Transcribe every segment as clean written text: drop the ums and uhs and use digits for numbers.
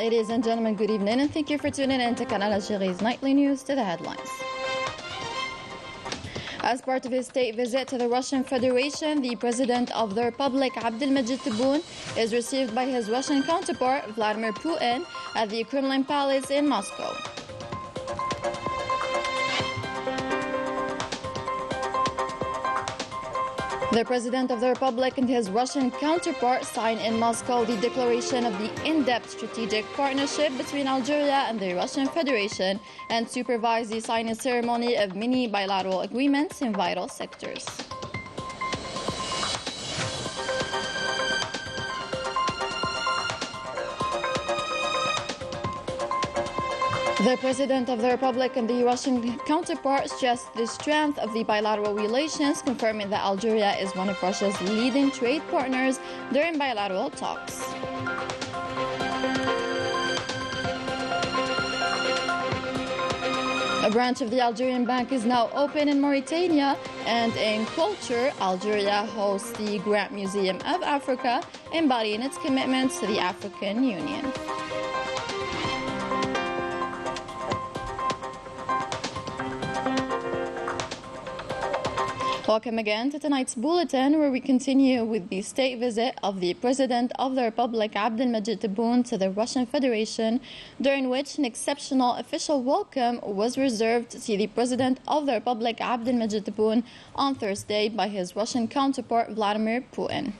Ladies and gentlemen, good evening, and thank you for tuning in to Canal Algérie's nightly news. To the headlines. As part of his state visit to the Russian Federation, the President of the Republic, Abdelmajid Tebboune, is received by his Russian counterpart, Vladimir Putin, at the Kremlin Palace in Moscow. The President of the Republic and his Russian counterpart signed in Moscow the declaration of the in-depth strategic partnership between Algeria and the Russian Federation and supervised the signing ceremony of many bilateral agreements in vital sectors. The President of the Republic and the Russian counterpart stressed the strength of the bilateral relations, confirming that Algeria is one of Russia's leading trade partners during bilateral talks. A branch of the Algerian Bank is now open in Mauritania, and in culture, Algeria hosts the Grand Museum of Africa, embodying its commitments to the African Union. Welcome again to tonight's bulletin, where we continue with the state visit of the President of the Republic, Abdelmajid Tebboune, to the Russian Federation, during which an exceptional official welcome was reserved to the President of the Republic, Abdelmajid Tebboune, on Thursday by his Russian counterpart, Vladimir Putin.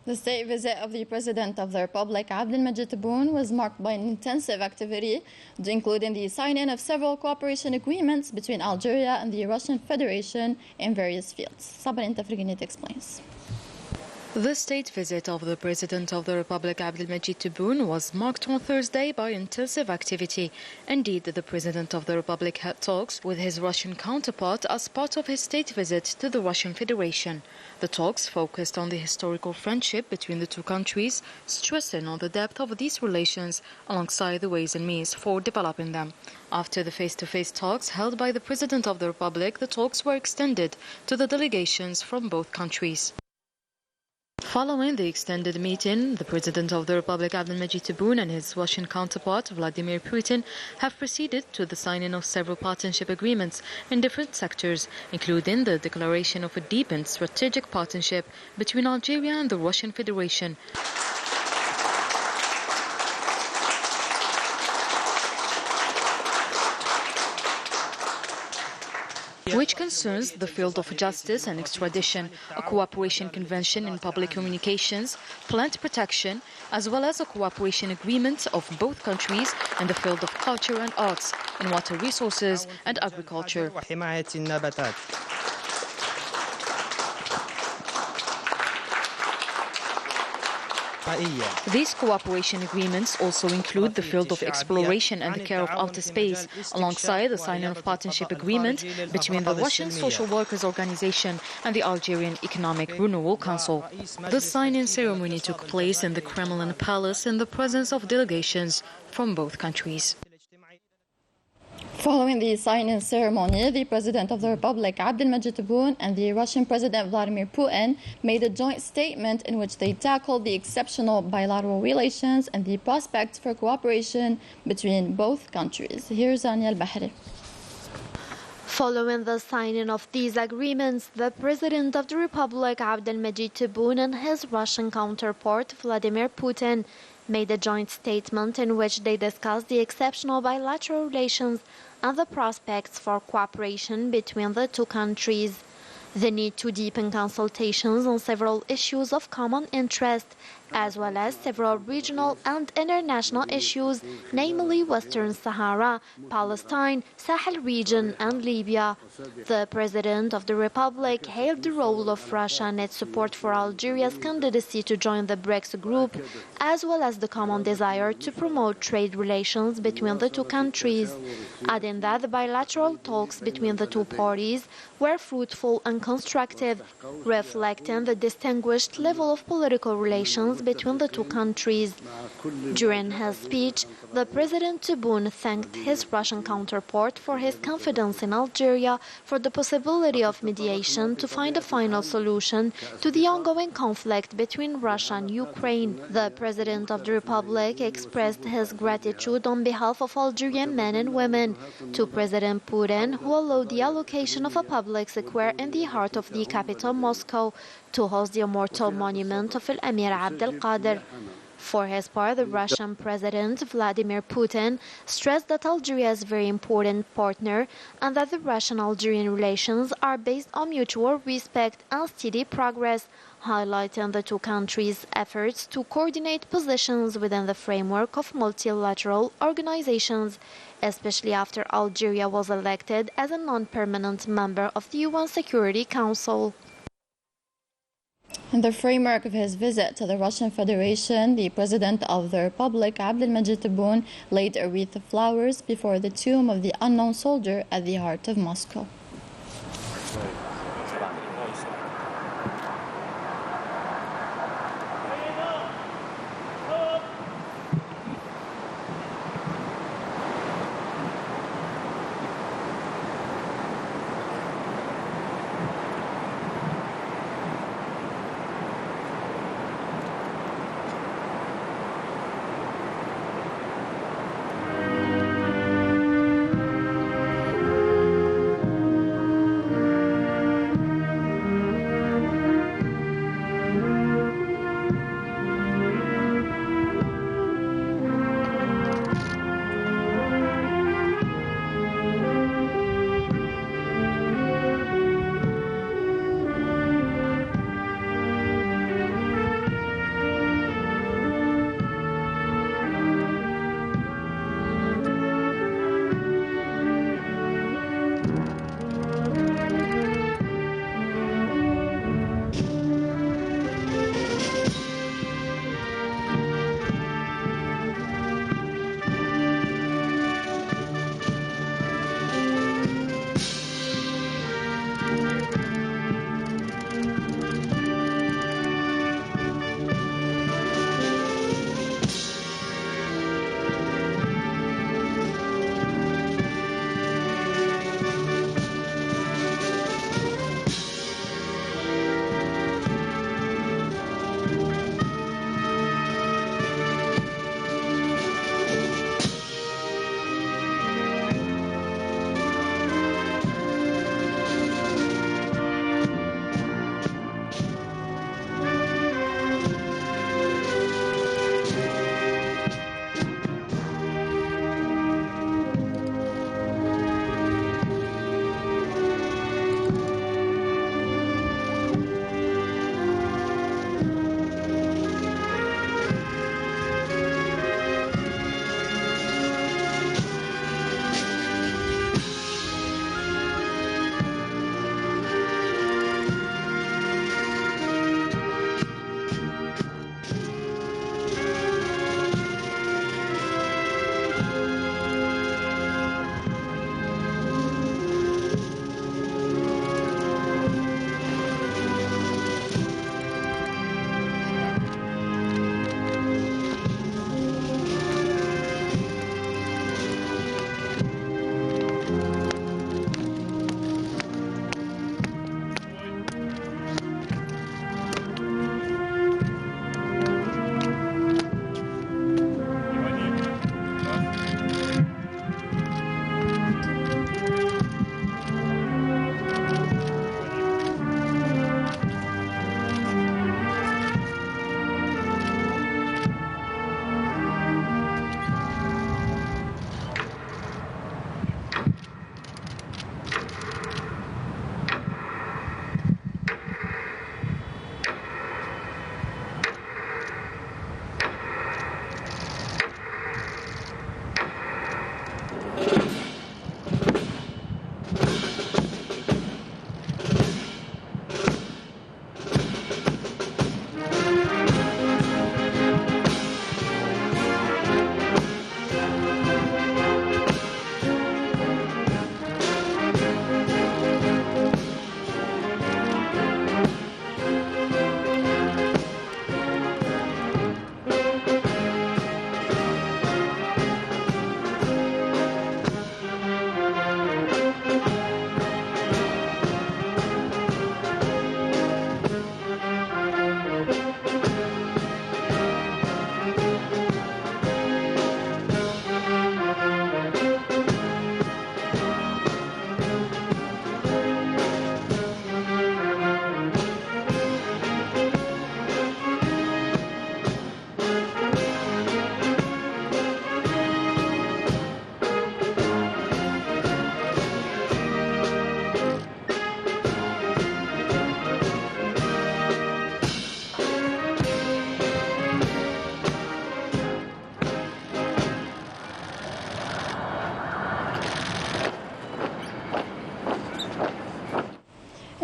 The state visit of the President of the Republic, Abdelmajid Tebboune, was marked by an intensive activity, including the signing of several cooperation agreements between Algeria and the Russian Federation in various fields. Sabrina Tafriginit explains. The state visit of the President of the Republic, Abdelmajid Tebboune, was marked on Thursday by intensive activity. Indeed, the President of the Republic had talks with his Russian counterpart as part of his state visit to the Russian Federation. The talks focused on the historical friendship between the two countries, stressing on the depth of these relations alongside the ways and means for developing them. After the face-to-face talks held by the President of the Republic, the talks were extended to the delegations from both countries. Following the extended meeting, the President of the Republic, Abdelmajid Tebboune, and his Russian counterpart, Vladimir Putin, have proceeded to the signing of several partnership agreements in different sectors, including the declaration of a deepened strategic partnership between Algeria and the Russian Federation, which concerns the field of justice and extradition, a cooperation convention in public communications, plant protection, as well as a cooperation agreement of both countries in the field of culture and arts, in water resources and agriculture. These cooperation agreements also include the field of exploration and the care of outer space, alongside the signing of partnership agreement between the Russian Social Workers Organization and the Algerian Economic Renewal Council. The signing ceremony took place in the Kremlin Palace in the presence of delegations from both countries. Following the signing ceremony, the President of the Republic, Abdelmajid Tebboune, and the Russian President Vladimir Putin made a joint statement in which they tackled the exceptional bilateral relations and the prospects for cooperation between both countries. Here's Daniel Bahri. Following the signing of these agreements, the President of the Republic, Abdelmajid Tebboune, and his Russian counterpart, Vladimir Putin, made a joint statement in which they discussed the exceptional bilateral relations and the prospects for cooperation between the two countries. The need to deepen consultations on several issues of common interest, as well as several regional and international issues, namely Western Sahara, Palestine, Sahel region, and Libya. The President of the Republic hailed the role of Russia and its support for Algeria's candidacy to join the BRICS group, as well as the common desire to promote trade relations between the two countries, adding that the bilateral talks between the two parties were fruitful and constructive, reflecting the distinguished level of political relations between the two countries. During his speech, the President Tebboune thanked his Russian counterpart for his confidence in Algeria for the possibility of mediation to find a final solution to the ongoing conflict between Russia and Ukraine. The President of the Republic expressed his gratitude on behalf of Algerian men and women to President Putin, who allowed the allocation of a public square in the heart of the capital, Moscow, to host the immortal monument of Emir Abdel Qadir. For his part, the Russian President Vladimir Putin stressed that Algeria is a very important partner and that the Russian-Algerian relations are based on mutual respect and steady progress, highlighting the two countries' efforts to coordinate positions within the framework of multilateral organizations, especially after Algeria was elected as a non-permanent member of the UN Security Council. In the framework of his visit to the Russian Federation, the President of the Republic, Abdelmajid Tebboune, laid a wreath of flowers before the tomb of the unknown soldier at the heart of Moscow.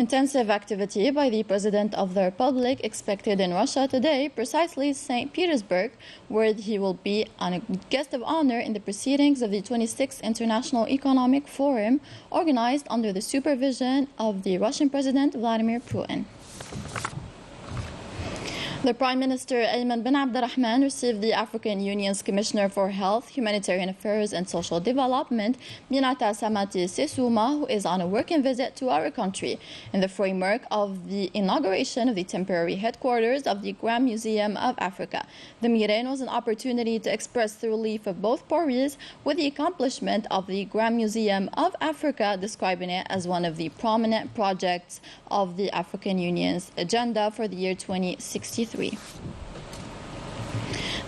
Intensive activity by the President of the Republic expected in Russia today, precisely St. Petersburg, where he will be a guest of honor in the proceedings of the 26th International Economic Forum, organized under the supervision of the Russian President Vladimir Putin. The Prime Minister Ayman bin Abdurrahman received the African Union's Commissioner for Health, Humanitarian Affairs and Social Development, Minata Samati Sesuma, who is on a working visit to our country in the framework of the inauguration of the temporary headquarters of the Grand Museum of Africa. The meeting was an opportunity to express the relief of both parties with the accomplishment of the Grand Museum of Africa, describing it as one of the prominent projects of the African Union's agenda for the year 2063.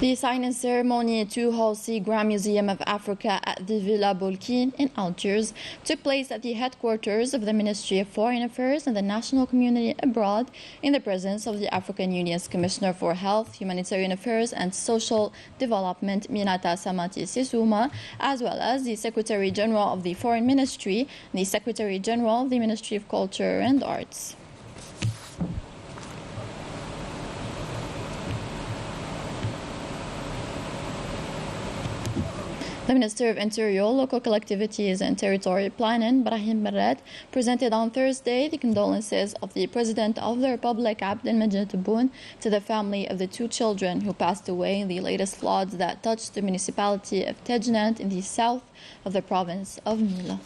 The signing ceremony to host the Grand Museum of Africa at the Villa Bolkin in Algiers took place at the headquarters of the Ministry of Foreign Affairs and the National Community Abroad in the presence of the African Union's Commissioner for Health, Humanitarian Affairs and Social Development, Minata Samati Sesuma, as well as the Secretary General of the Foreign Ministry, the Secretary General of the Ministry of Culture and Arts. The Minister of Interior, Local Collectivities and Territorial Planning, Brahim Barret, presented on Thursday the condolences of the President of the Republic, Abdelmajid Tebboune, to the family of the two children who passed away in the latest floods that touched the municipality of Tejnant in the south of the province of Mila.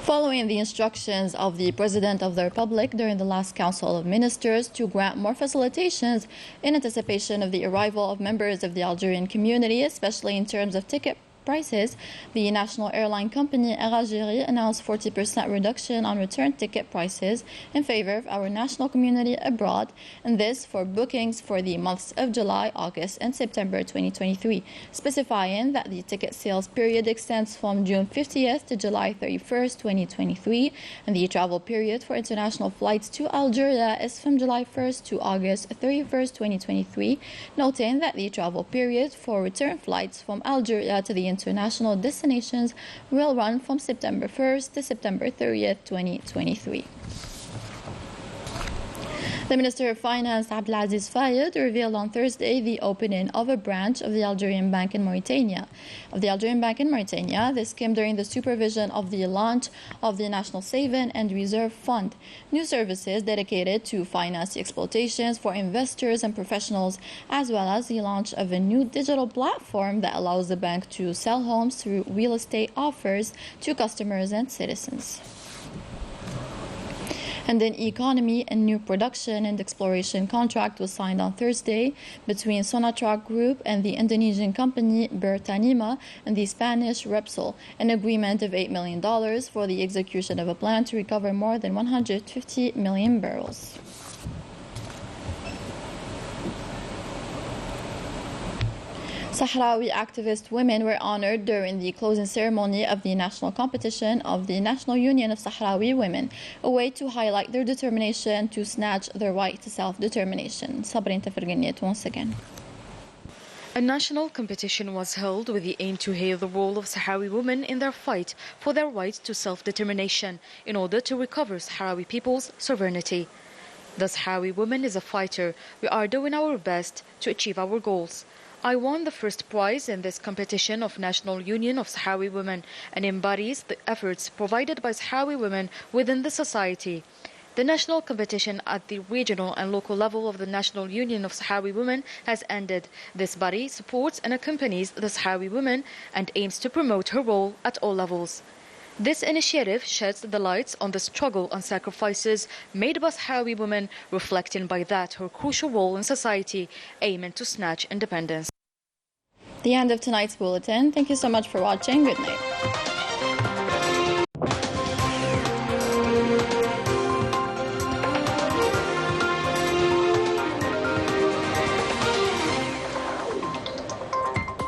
Following the instructions of the President of the Republic during the last Council of Ministers to grant more facilitations in anticipation of the arrival of members of the Algerian community, especially in terms of ticket prices, the national airline company Algérie announced 40% reduction on return ticket prices in favor of our national community abroad, and this for bookings for the months of July, August, and September 2023, specifying that the ticket sales period extends from June 50th to July 31st, 2023, and the travel period for international flights to Algeria is from July 1st to August 31st, 2023, noting that the travel period for return flights from Algeria to the international destinations will run from September 1st to September 30th, 2023. The Minister of Finance, Abdelaziz Fayed, revealed on Thursday the opening of a branch of the Algerian Bank in Mauritania. This came during the supervision of the launch of the National Saving and Reserve Fund, new services dedicated to finance the exploitations for investors and professionals, as well as the launch of a new digital platform that allows the bank to sell homes through real estate offers to customers and citizens. And an economy and new production and exploration contract was signed on Thursday between Sonatrach Group and the Indonesian company Bertanima and the Spanish Repsol, an agreement of $8 million for the execution of a plan to recover more than 150 million barrels. Sahrawi activist women were honored during the closing ceremony of the national competition of the National Union of Sahrawi Women, a way to highlight their determination to snatch their right to self-determination. Sabrin Tafarganiyat once again. A national competition was held with the aim to hail the role of Sahrawi women in their fight for their right to self-determination in order to recover Sahrawi people's sovereignty. The Sahrawi woman is a fighter. We are doing our best to achieve our goals. I won the first prize in this competition of National Union of Sahrawi Women and embodies the efforts provided by Sahrawi women within the society. The national competition at the regional and local level of the National Union of Sahrawi Women has ended. This body supports and accompanies the Sahrawi women and aims to promote her role at all levels. This initiative sheds the light on the struggle and sacrifices made by Sahrawi women, reflecting by that her crucial role in society, aiming to snatch independence. The end of tonight's bulletin. Thank you so much for watching. Good night.